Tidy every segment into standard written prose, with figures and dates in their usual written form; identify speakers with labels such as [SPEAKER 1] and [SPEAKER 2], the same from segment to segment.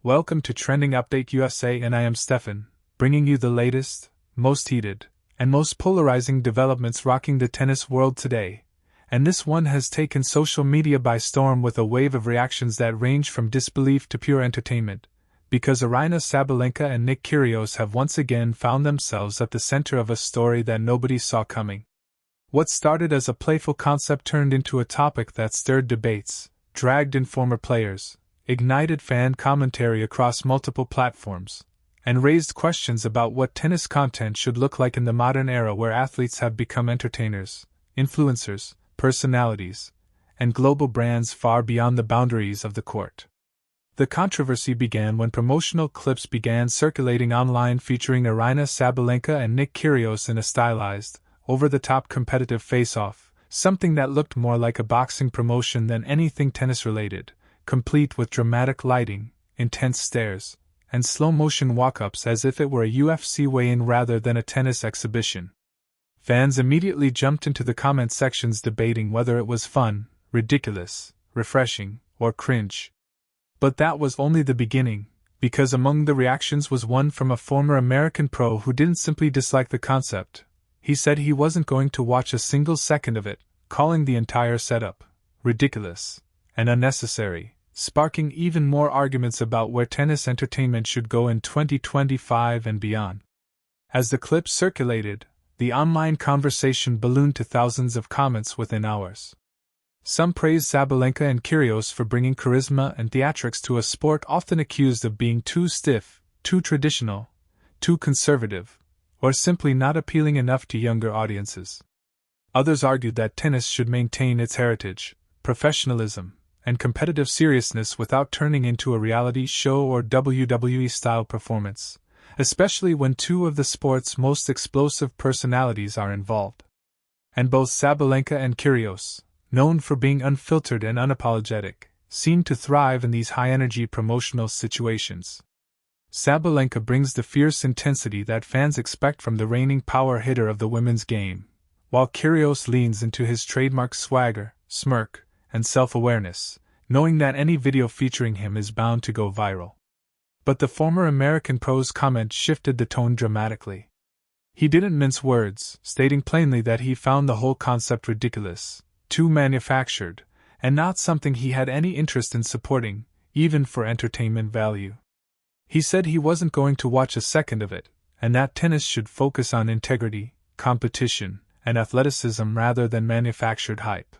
[SPEAKER 1] Welcome to Trending Update USA, and I am Steffan, bringing you the latest, most heated, and most polarizing developments rocking the tennis world today. And this one has taken social media by storm with a wave of reactions that range from disbelief to pure entertainment, because Aryna, Sabalenka and Nick Kyrgios have once again found themselves at the center of a story that nobody saw coming. What started as a playful concept turned into a topic that stirred debates, dragged in former players, ignited fan commentary across multiple platforms, and raised questions about what tennis content should look like in the modern era where athletes have become entertainers, influencers, personalities, and global brands far beyond the boundaries of the court. The controversy began when promotional clips began circulating online featuring Aryna, Sabalenka and Nick Kyrgios in a stylized, over-the-top competitive face-off, something that looked more like a boxing promotion than anything tennis-related, complete with dramatic lighting, intense stares, and slow-motion walk-ups as if it were a UFC weigh-in rather than a tennis exhibition. Fans immediately jumped into the comment sections debating whether it was fun, ridiculous, refreshing, or cringe. But that was only the beginning, because among the reactions was one from a former American pro who didn't simply dislike the concept. He said he wasn't going to watch a single second of it, calling the entire setup ridiculous and unnecessary, sparking even more arguments about where tennis entertainment should go in 2025 and beyond. As the clip circulated, the online conversation ballooned to thousands of comments within hours. Some praised Sabalenka and Kyrgios for bringing charisma and theatrics to a sport often accused of being too stiff, too traditional, too conservative, or simply not appealing enough to younger audiences. Others argued that tennis should maintain its heritage, professionalism, and competitive seriousness without turning into a reality show or WWE-style performance, especially when two of the sport's most explosive personalities are involved. And both Sabalenka and Kyrgios, known for being unfiltered and unapologetic, seem to thrive in these high-energy promotional situations. Sabalenka brings the fierce intensity that fans expect from the reigning power hitter of the women's game, while Kyrgios leans into his trademark swagger, smirk, and self-awareness, knowing that any video featuring him is bound to go viral. But the former American pro's comment shifted the tone dramatically. He didn't mince words, stating plainly that he found the whole concept ridiculous, too manufactured, and not something he had any interest in supporting, even for entertainment value. He said he wasn't going to watch a second of it, and that tennis should focus on integrity, competition, and athleticism rather than manufactured hype.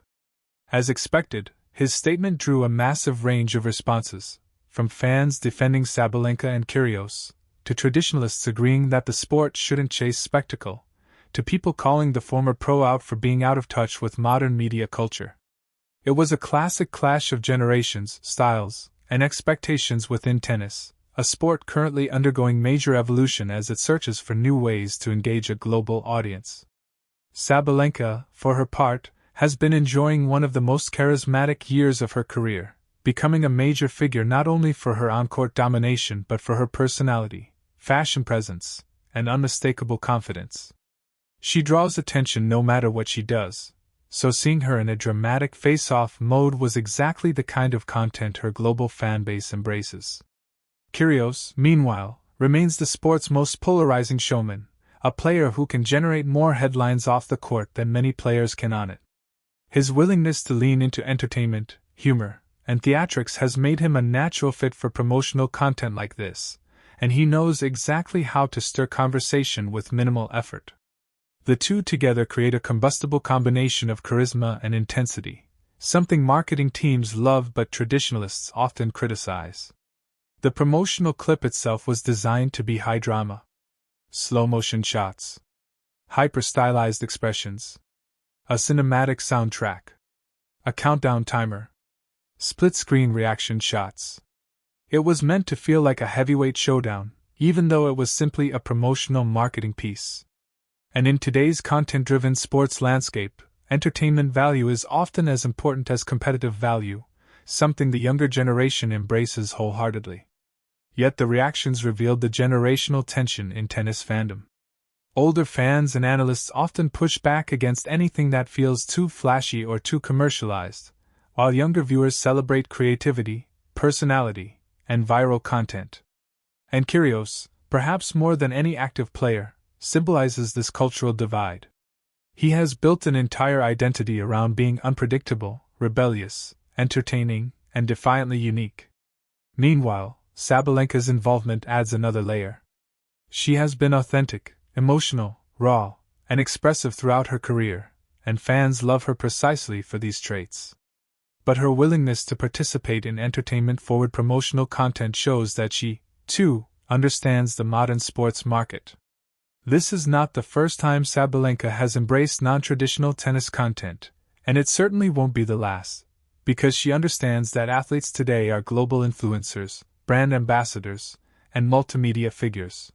[SPEAKER 1] As expected, his statement drew a massive range of responses, from fans defending Sabalenka and Kyrgios, to traditionalists agreeing that the sport shouldn't chase spectacle, to people calling the former pro out for being out of touch with modern media culture. It was a classic clash of generations, styles, and expectations within tennis, a sport currently undergoing major evolution as it searches for new ways to engage a global audience. Sabalenka, for her part, has been enjoying one of the most charismatic years of her career, becoming a major figure not only for her on-court domination but for her personality, fashion presence, and unmistakable confidence. She draws attention no matter what she does, so seeing her in a dramatic face-off mode was exactly the kind of content her global fanbase embraces. Kyrgios, meanwhile, remains the sport's most polarizing showman, a player who can generate more headlines off the court than many players can on it. His willingness to lean into entertainment, humor, and theatrics has made him a natural fit for promotional content like this, and he knows exactly how to stir conversation with minimal effort. The two together create a combustible combination of charisma and intensity, something marketing teams love but traditionalists often criticize. The promotional clip itself was designed to be high drama. Slow-motion shots, hyper-stylized expressions, a cinematic soundtrack, a countdown timer, split-screen reaction shots. It was meant to feel like a heavyweight showdown, even though it was simply a promotional marketing piece. And in today's content-driven sports landscape, entertainment value is often as important as competitive value, something the younger generation embraces wholeheartedly. Yet the reactions revealed the generational tension in tennis fandom. Older fans and analysts often push back against anything that feels too flashy or too commercialized, while younger viewers celebrate creativity, personality, and viral content. And Kyrgios, perhaps more than any active player, symbolizes this cultural divide. He has built an entire identity around being unpredictable, rebellious, entertaining, and defiantly unique. Meanwhile, Sabalenka's involvement adds another layer. She has been authentic, emotional, raw, and expressive throughout her career, and fans love her precisely for these traits. But her willingness to participate in entertainment-forward promotional content shows that she, too, understands the modern sports market. This is not the first time Sabalenka has embraced non-traditional tennis content, and it certainly won't be the last, because she understands that athletes today are global influencers, brand ambassadors, and multimedia figures.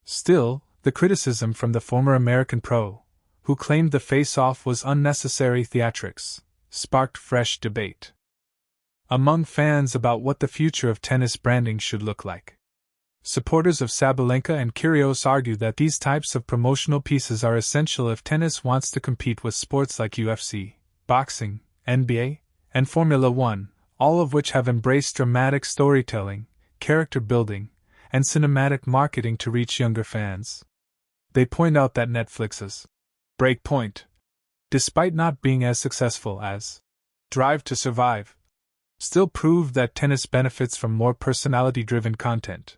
[SPEAKER 1] Still, the criticism from the former American pro, who claimed the face-off was unnecessary theatrics, sparked fresh debate among fans about what the future of tennis branding should look like. Supporters of Sabalenka and Kyrgios argue that these types of promotional pieces are essential if tennis wants to compete with sports like UFC, boxing, NBA, and Formula One, all of which have embraced dramatic storytelling, character building, and cinematic marketing to reach younger fans. They point out that Netflix's Breakpoint, despite not being as successful as Drive to Survive, still proved that tennis benefits from more personality-driven content.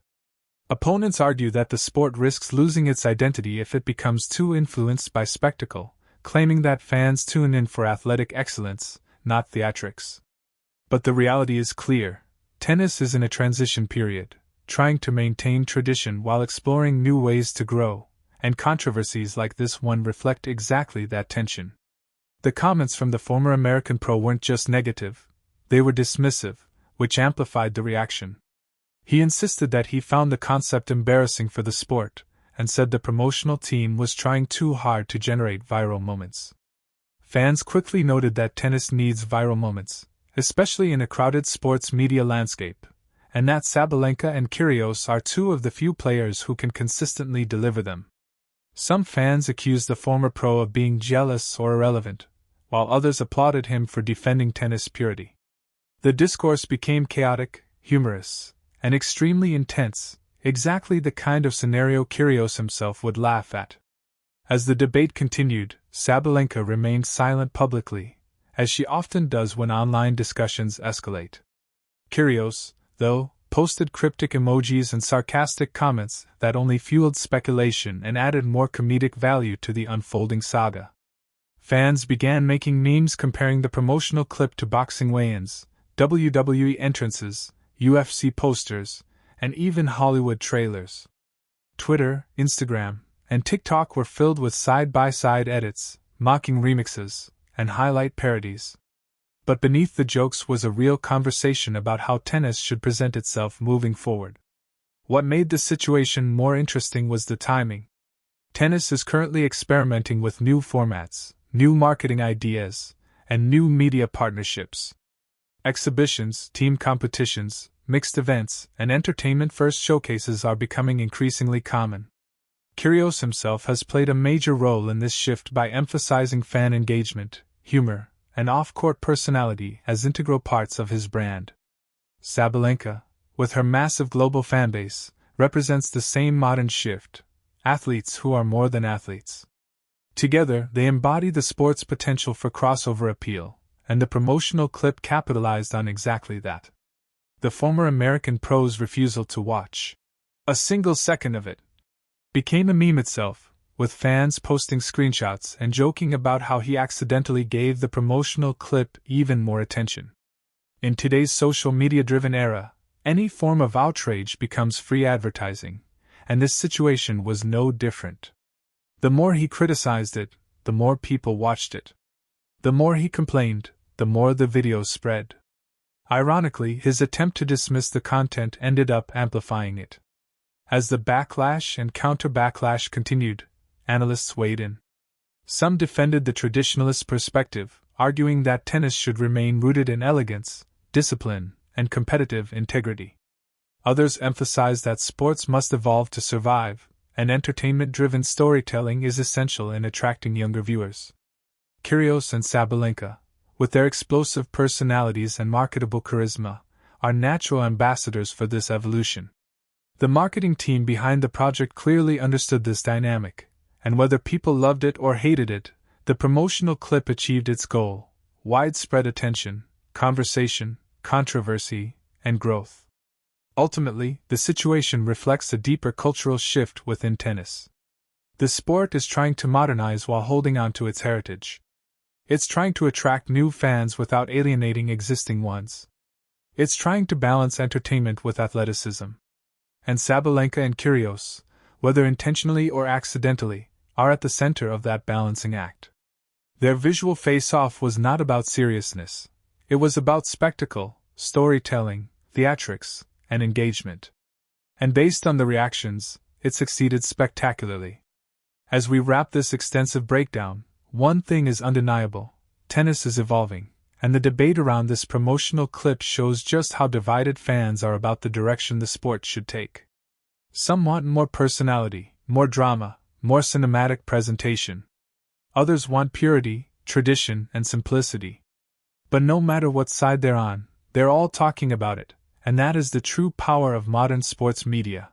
[SPEAKER 1] Opponents argue that the sport risks losing its identity if it becomes too influenced by spectacle, claiming that fans tune in for athletic excellence, not theatrics. But the reality is clear: tennis is in a transition period, trying to maintain tradition while exploring new ways to grow, and controversies like this one reflect exactly that tension. The comments from the former American pro weren't just negative, they were dismissive, which amplified the reaction. He insisted that he found the concept embarrassing for the sport, and said the promotional team was trying too hard to generate viral moments. Fans quickly noted that tennis needs viral moments, especially in a crowded sports media landscape, and that Sabalenka and Kyrgios are two of the few players who can consistently deliver them. Some fans accused the former pro of being jealous or irrelevant, while others applauded him for defending tennis purity. The discourse became chaotic, humorous, and extremely intense, exactly the kind of scenario Kyrgios himself would laugh at. As the debate continued, Sabalenka remained silent publicly, as she often does when online discussions escalate. Kyrgios, though, posted cryptic emojis and sarcastic comments that only fueled speculation and added more comedic value to the unfolding saga. Fans began making memes comparing the promotional clip to boxing weigh-ins, WWE entrances, UFC posters, and even Hollywood trailers. Twitter, Instagram, and TikTok were filled with side-by-side edits, mocking remixes, and highlight parodies. But beneath the jokes was a real conversation about how tennis should present itself moving forward. What made the situation more interesting was the timing. Tennis is currently experimenting with new formats, new marketing ideas, and new media partnerships. Exhibitions, team competitions, mixed events, and entertainment-first showcases are becoming increasingly common. Kyrgios himself has played a major role in this shift by emphasizing fan engagement, humor, and off-court personality as integral parts of his brand. Sabalenka, with her massive global fanbase, represents the same modern shift: athletes who are more than athletes. Together, they embody the sport's potential for crossover appeal, and the promotional clip capitalized on exactly that. The former American pro's refusal to watch a single second of it became a meme itself, with fans posting screenshots and joking about how he accidentally gave the promotional clip even more attention. In today's social media-driven era, any form of outrage becomes free advertising, and this situation was no different. The more he criticized it, the more people watched it. The more he complained, the more the videos spread. Ironically, his attempt to dismiss the content ended up amplifying it. As the backlash and counter-backlash continued, analysts weighed in. Some defended the traditionalist perspective, arguing that tennis should remain rooted in elegance, discipline, and competitive integrity. Others emphasized that sports must evolve to survive, and entertainment-driven storytelling is essential in attracting younger viewers. Kyrgios and Sabalenka, with their explosive personalities and marketable charisma, are natural ambassadors for this evolution. The marketing team behind the project clearly understood this dynamic, and whether people loved it or hated it, the promotional clip achieved its goal: widespread attention, conversation, controversy, and growth. Ultimately, the situation reflects a deeper cultural shift within tennis. The sport is trying to modernize while holding on to its heritage. It's trying to attract new fans without alienating existing ones. It's trying to balance entertainment with athleticism. And Sabalenka and Kyrgios, whether intentionally or accidentally, are at the center of that balancing act. Their visual face-off was not about seriousness. It was about spectacle, storytelling, theatrics, and engagement. And based on the reactions, it succeeded spectacularly. As we wrap this extensive breakdown, one thing is undeniable: tennis is evolving, and the debate around this promotional clip shows just how divided fans are about the direction the sport should take. Some want more personality, more drama, more cinematic presentation. Others want purity, tradition, and simplicity. But no matter what side they're on, they're all talking about it, and that is the true power of modern sports media.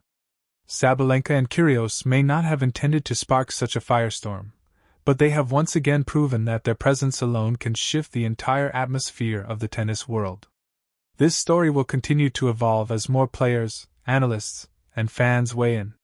[SPEAKER 1] Sabalenka and Kyrgios may not have intended to spark such a firestorm, but they have once again proven that their presence alone can shift the entire atmosphere of the tennis world. This story will continue to evolve as more players, analysts, and fans weigh in.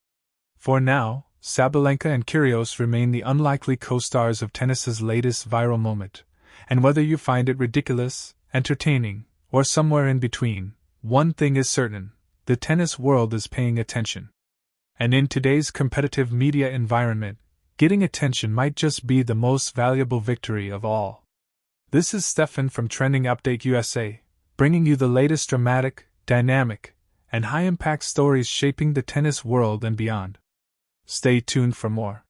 [SPEAKER 1] For now, Sabalenka and Kyrgios remain the unlikely co-stars of tennis's latest viral moment, and whether you find it ridiculous, entertaining, or somewhere in between, one thing is certain: the tennis world is paying attention. And in today's competitive media environment, getting attention might just be the most valuable victory of all. This is Steffan from Trending Update USA, bringing you the latest dramatic, dynamic, and high-impact stories shaping the tennis world and beyond. Stay tuned for more.